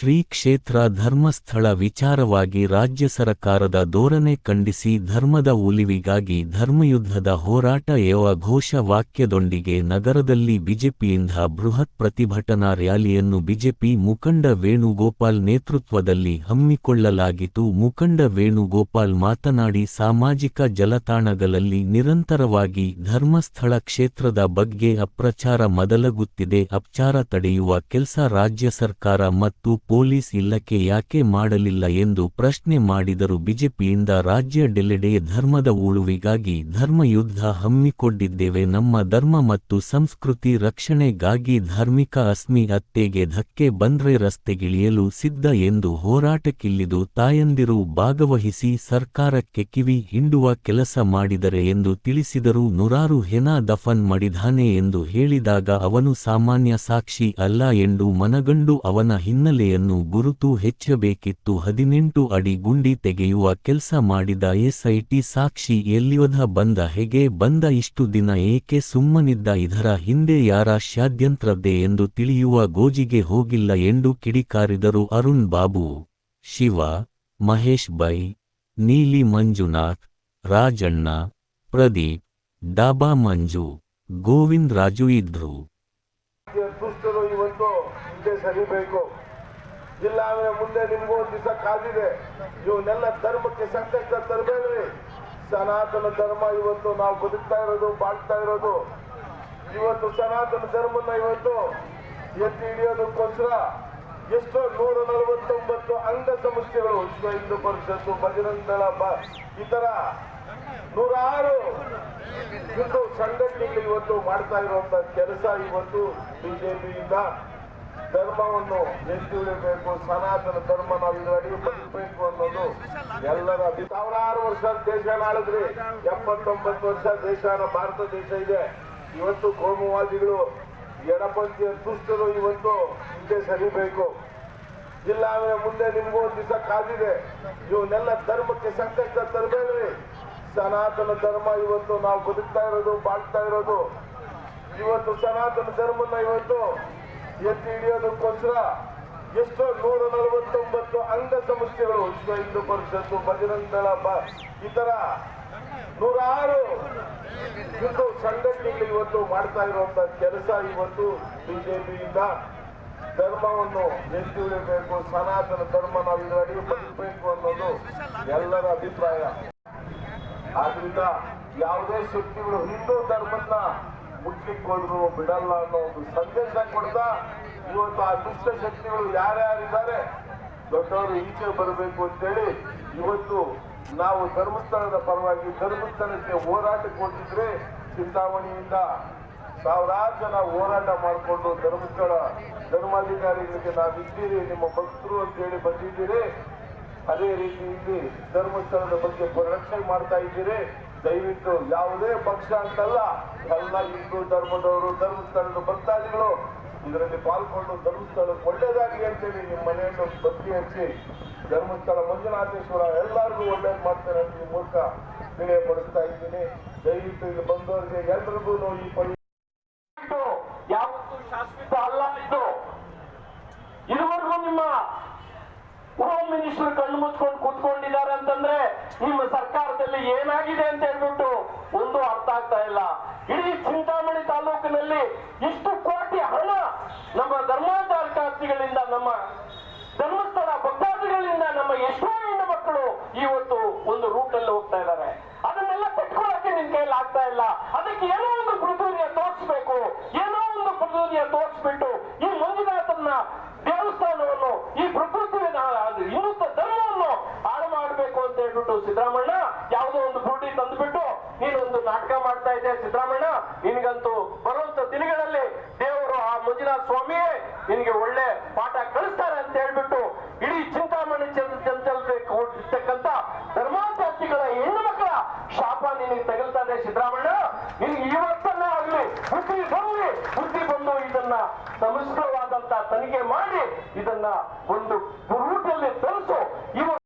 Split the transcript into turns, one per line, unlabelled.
ಶ್ರೀ ಕ್ಷೇತ್ರ ಧರ್ಮಸ್ಥಳ ವಿಚಾರವಾಗಿ ರಾಜ್ಯ ಸರಕಾರದ ಧೋರಣೆ ಖಂಡಿಸಿ ಧರ್ಮದ ಉಳಿವಿಗಾಗಿ ಧರ್ಮಯುದ್ಧದ ಹೋರಾಟ ಎನ್ನುವ ಘೋಷ ವಾಕ್ಯದೊಂದಿಗೆ ನಗರದಲ್ಲಿ ಬಿಜೆಪಿಯಿಂದ ಬೃಹತ್ ಪ್ರತಿಭಟನಾ ರ್ಯಾಲಿಯನ್ನು ಬಿಜೆಪಿ ಮುಖಂಡ ವೇಣುಗೋಪಾಲ್ ನೇತೃತ್ವದಲ್ಲಿ ಹಮ್ಮಿಕೊಳ್ಳಲಾಗಿತ್ತು. ಮುಖಂಡ ವೇಣುಗೋಪಾಲ್ ಮಾತನಾಡಿ, ಸಾಮಾಜಿಕ ಜಾಲತಾಣಗಳಲ್ಲಿ ನಿರಂತರವಾಗಿ ಧರ್ಮಸ್ಥಳ ಕ್ಷೇತ್ರದ ಬಗ್ಗೆ ಅಪ್ರಚಾರ ಮೊದಲಾಗುತ್ತಿದೆ. ಅಪಚಾರ ತಡೆಯುವ ಕೆಲಸ ರಾಜ್ಯ ಸರ್ಕಾರ ಮತ್ತು ಪೊಲೀಸ್ ಇಲಾಖೆ ಯಾಕೆ ಮಾಡಲಿಲ್ಲ ಎಂದು ಪ್ರಶ್ನೆ ಮಾಡಿದರು. ಬಿಜೆಪಿಯಿಂದ ರಾಜ್ಯದೆಲ್ಲೆಡೆ ಧರ್ಮದ ಉಳಿವಿಗಾಗಿ ಧರ್ಮಯುದ್ಧ ಹಮ್ಮಿಕೊಂಡಿದ್ದೇವೆ. ನಮ್ಮ ಧರ್ಮ ಮತ್ತು ಸಂಸ್ಕೃತಿ ರಕ್ಷಣೆಗಾಗಿ ಧಾರ್ಮಿಕ ಅಸ್ಮಿತೆಗೆ ಧಕ್ಕೆ ಬಂದ್ರೆ ರಸ್ತೆಗಿಳಿಯಲು ಸಿದ್ಧ ಎಂದು ಹೋರಾಟಕ್ಕಿಳಿದು ತಾಯಂದಿರು ಭಾಗವಹಿಸಿ ಸರ್ಕಾರಕ್ಕೆ ಕಿವಿ ಹಿಂಡುವ ಕೆಲಸ ಮಾಡಿದರೆ ಎಂದು ತಿಳಿಸಿದರು. ನೂರಾರು ಹೆಣ ದಫನ್ ಮಾಡಿದ್ದಾನೆ ಎಂದು ಹೇಳಿದಾಗ ಅವನು ಸಾಮಾನ್ಯ ಸಾಕ್ಷಿ ಅಲ್ಲ ಎಂದು ಮನಗಂಡು ಅವನ ಹಿನ್ನೆಲೆಯನ್ನು ಗುರುತು ಹೆಚ್ಚಬೇಕಿತ್ತು. 18 ಅಡಿ ಗುಂಡಿ ತೆಗೆಯುವ ಕೆಲಸ ಮಾಡಿದ ಎಸ್ಐಟಿ ಸಾಕ್ಷಿ ಎಲ್ಲಿಯೋಧ ಬಂದ, ಹೇಗೆ ಬಂದ, ಇಷ್ಟು ದಿನ ಏಕೆ ಸುಮ್ಮನಿದ್ದ, ಇದರ ಹಿಂದೆ ಯಾರ ಷಡ್ಯಂತ್ರವಿದೆ ಎಂದು ತಿಳಿಯುವ ಗೋಜಿಗೆ ಹೋಗಿಲ್ಲ ಎಂದು ಕಿಡಿಕಾರಿದರು. ಅರುಣ್ ಬಾಬು, ಶಿವ, ಮಹೇಶ್ ಬೈ, ನೀಲಿ ಮಂಜುನಾಥ್, ರಾಜಣ್ಣ, ಪ್ರದೀಪ್, ಡಾಬಾ ಮಂಜು, ಗೋವಿಂದ್ ರಾಜು ಇದ್ರು.
ದುಷ್ಟರು ಇವತ್ತು ಹಿಂದೆ ಸರಿಬೇಕು. ಇಲ್ಲ ಅಂದ್ರೆ ಮುಂದೆ ನಿಮ್ಗೂ ಒಂದು ದಿವಸ ಕಾದಿದೆ. ಇವನ್ನೆಲ್ಲ ಧರ್ಮಕ್ಕೆ ಸಂಕಷ್ಟ ತರಬೇಡ್ರಿ. ಸನಾತನ ಧರ್ಮ ಇವತ್ತು ನಾವು ಬದುಕ್ತಾ ಇರೋದು, ಬಾಳ್ತಾ ಇರೋದು, ಇವತ್ತು ಸನಾತನ ಧರ್ಮನ ಇವತ್ತು ಎತ್ತಿ ಹಿಡಿಯೋದಕ್ಕೋಸ್ಕರ ಎಷ್ಟೋ 149 ಅಂಗ ಸಂಸ್ಥೆಗಳು, ವಿಶ್ವ ಹಿಂದೂ ಪರಿಷತ್ತು, ಬಜರಂಗ ದಳ, ಈ ತರ ನೂರಾರು ಹಿಂದೂ ಸಂಘಟನೆಗಳು ಇವತ್ತು ಮಾಡ್ತಾ ಇರುವಂತ ಕೆಲಸ ಇವತ್ತು ಬಿಜೆಪಿಯಿಂದ ಧರ್ಮವನ್ನು ಎತ್ತಿ ಹಿಡಿಯಬೇಕು, ಸನಾತನ ಧರ್ಮ ನಾವು ಇದರಡಿ ಬದುಕಬೇಕು ಅನ್ನೋದು ಎಲ್ಲರ ಸಾವಿರಾರು ವರ್ಷ ದೇಶ ಆಳಿದ್ರಿ. 79 ವರ್ಷ ದೇಶನ ಭಾರತ ದೇಶ ಇದೆ. ಇವತ್ತು ಕೋಮುವಾದಿಗಳು, ಎಡಪಂಥೀಯ ದುಷ್ಟರು ಇವತ್ತು ಹಿಂದೆ ಸರಿಬೇಕು. ಇಲ್ಲ ಅಂದ್ರೆ ಮುಂದೆ ನಿಮ್ಗೂ ಒಂದು ದಿವಸ ಕಾದಿದೆ. ಇವನ್ನೆಲ್ಲ ಧರ್ಮಕ್ಕೆ ಸಂಕಷ್ಟ ತರಬೇಡ್ರಿ. ಸನಾತನ ಧರ್ಮ ಇವತ್ತು ನಾವು ಬದುಕ್ತಾ ಇರೋದು, ಬಾಳ್ತಾ ಇರೋದು, ಇವತ್ತು ಸನಾತನ ಧರ್ಮನ ಇವತ್ತು ಎತ್ತಿ ಹಿಡಿಯೋದಕ್ಕೋಸ್ಕರ ಎಷ್ಟೋ 149 ಅಂಗ ಸಂಸ್ಥೆಗಳು, ವಿಶ್ವ ಹಿಂದೂ ಪರಿಷತ್ತು, ಬಜರಂಗ ದಳ, ಈ ತರ ನೂರಾರು ಹಿಂದೂ ಸಂಘಟನೆಗಳು ಇವತ್ತು ಮಾಡ್ತಾ ಇರುವಂತ ಕೆಲಸ ಇವತ್ತು ಬಿಜೆಪಿಯಿಂದ ಧರ್ಮವನ್ನು ಎತ್ತಿ ಹಿಡಿಯಬೇಕು, ಸನಾತನ ಧರ್ಮ ನಾವು ಇದರಡಿ ಬದುಕಬೇಕು ಅನ್ನೋದು ಎಲ್ಲರ ಅಭಿಪ್ರಾಯ. ಆದ್ರಿಂದ ಯಾವುದೇ ಶಕ್ತಿಗಳು ಹಿಂದೂ ಧರ್ಮನ ಮುಟ್ಲಿಕ್ಕೆ ಹೋದ್ರು ಬಿಡಲ್ಲ ಅನ್ನೋ ಒಂದು ಸಂದೇಶ ಕೊಡ್ತಾ ಇವತ್ತು ಆ ದುಷ್ಟ ಶಕ್ತಿಗಳು ಯಾರ್ಯಾರಿದ್ದಾರೆ ದೊಡ್ಡವರು ಈಚೆ ಬರಬೇಕು ಅಂತೇಳಿ ಇವತ್ತು ನಾವು ಧರ್ಮಸ್ಥಳದ ಪರವಾಗಿ ಧರ್ಮಸ್ಥಳಕ್ಕೆ ಹೋರಾಟಕ್ಕೆ ಹೋಗಿದ್ರೆ ಚಿಂತಾಮಣಿಯಿಂದ ಸಾವಿರಾರು ಜನ ಹೋರಾಟ ಮಾಡಿಕೊಂಡು ಧರ್ಮಸ್ಥಳ ಧರ್ಮಾಧಿಕಾರಿಗಳಿಗೆ ನಾವಿದ್ದೀರಿ, ನಿಮ್ಮ ಭಕ್ತರು ಅಂತೇಳಿ ಬಂದಿದ್ದೀರಿ. ಅದೇ ರೀತಿ ಇಲ್ಲಿ ಧರ್ಮಸ್ಥಳದ ಬಗ್ಗೆ ಪರಿರಕ್ಷಣೆ ಮಾಡ್ತಾ ಇದ್ದೀರಿ. ದಯವಿಟ್ಟು ಯಾವುದೇ ಪಕ್ಷ ಅಂತಲ್ಲ, ಎಲ್ಲ ಹಿಂದೂ ಧರ್ಮದವರು, ಧರ್ಮಸ್ಥಳದ ಭಕ್ತಾದಿಗಳು ಇದರಲ್ಲಿ ಪಾಲ್ಗೊಂಡು ಧರ್ಮಸ್ಥಳಕ್ಕೆ ಒಳ್ಳೇದಾಗಿ ಅಂತೇಳಿ ನಿಮ್ಮ ಮನೆಯನ್ನು ಬತ್ತಿ ಹಚ್ಚಿ ಧರ್ಮಸ್ಥಳ ಮಂಜುನಾಥೇಶ್ವರ ಎಲ್ಲರಿಗೂ ಒಳ್ಳೇದು ಮಾಡ್ತಾರೆ ಅಂತ ಈ ಮೂಲಕ ತಿಳಿಯಪಡಿಸ್ತಾ ಇದ್ದೀನಿ. ದಯವಿಟ್ಟು ಇಲ್ಲಿ ಬಂದವರಿಗೆ ಎಲ್ರಿಗೂ ಈ
ಯಾವತ್ತೂ ಶಾಶ್ವತ ಅಲ್ಲ. ಇದು ಇದುವರೆಗೂ ನಿಮ್ಮ ಹೋಮ್ ಮಿನಿಸ್ಟರ್ ಕಣ್ಣು ಮುಚ್ಕೊಂಡು ಕೂತ್ಕೊಂಡಿದ್ದಾರೆ ಅಂತಂದ್ರೆ ನಿಮ್ಮ ಸರ್ಕಾರದಲ್ಲಿ ಏನಾಗಿದೆ ಅಂತ ಹೇಳ್ಬಿಟ್ಟು ಒಂದು ಅರ್ಥ ಆಗ್ತಾ ಇಲ್ಲ. ಇಡೀ ಚಿಂತಾಮಣಿ ತಾಲೂಕಿನಲ್ಲಿ ಇಷ್ಟು ಕೋಟಿ ಹಣ ನಮ್ಮ ಧರ್ಮಾಧಾರಕಾರ್ತಿಗಳಿಂದ, ನಮ್ಮ ಧರ್ಮಸ್ಥಳ ಭಕ್ತಾದಿಗಳಿಂದ ನಮ್ಮ ಎಷ್ಟೋ ಹೆಣ್ಣು ಮಕ್ಕಳು ಇವತ್ತು ಒಂದು ರೂಟ್ ಅಲ್ಲಿ ಹೋಗ್ತಾ ಇದ್ದಾರೆ. ಅದನ್ನೆಲ್ಲ ಕಟ್ಕೊಳ್ಳಕ್ಕೆ ನಿನ್ ಕೈಯಲ್ಲಿ ಆಗ್ತಾ ಇಲ್ಲ. ಅದಕ್ಕೆ ಏನೋ ಒಂದು ಪ್ರಚೋದನೆ ತೋರಿಸ್ಬೇಕು. ಏನೋ ಒಂದು ಪ್ರಚೋದನೆ ತೋರಿಸ್ಬಿಟ್ಟು ಈ ಮಂಜುನಾಥನ ದೇವಸ್ಥಾನವನ್ನು, ಈ ಪ್ರಕೃತಿ ಹಿಂದೂ ಧರ್ಮವನ್ನು ಹಾಳು ಮಾಡಬೇಕು ಅಂತ ಹೇಳ್ಬಿಟ್ಟು ಸಿದ್ದರಾಮಣ್ಣ ಯಾವುದೋ ಒಂದು ಬುಡ್ಡಿ ತಂದುಬಿಟ್ಟು ನೀನೊಂದು ನಾಟಕ ಮಾಡ್ತಾ ಇದ್ದೆ. ಸಿದ್ದರಾಮಣ್ಣ, ನಿನಗಂತೂ ಬರುವಂತ ದಿನಗಳಲ್ಲಿ ದೇವರು ಆ ಮಂಜುನಾಥ ಸ್ವಾಮಿಯೇ ನಿನಗೆ ಒಳ್ಳೆ ಪಾಠ ಕಳಿಸ್ತಾರೆ ಅಂತ ಹೇಳ್ಬಿಟ್ಟು ಇಡೀ ಚಿಂತಾಮಣಿ ಚಂಚಲಬೇಕು ಇರ್ತಕ್ಕಂಥ ಧರ್ಮಾಚಾರ್ತಿಗಳ ಹೆಣ್ಣು ಮಕ್ಕಳ ಶಾಪ ನಿನಗೆ ತಗಲ್ತಾರೆ. ಸಿದ್ದರಾಮಣ್ಣ, ನಿನಗೆ ಇವತ್ತನ್ನ ಆಗಲಿ ಬುದ್ಧಿ ಬಂದು ಇದನ್ನ ಸಮಗ್ರವಾದಂತ ತನಿಖೆ ಮಾಡಿ ಇದನ್ನ ಒಂದು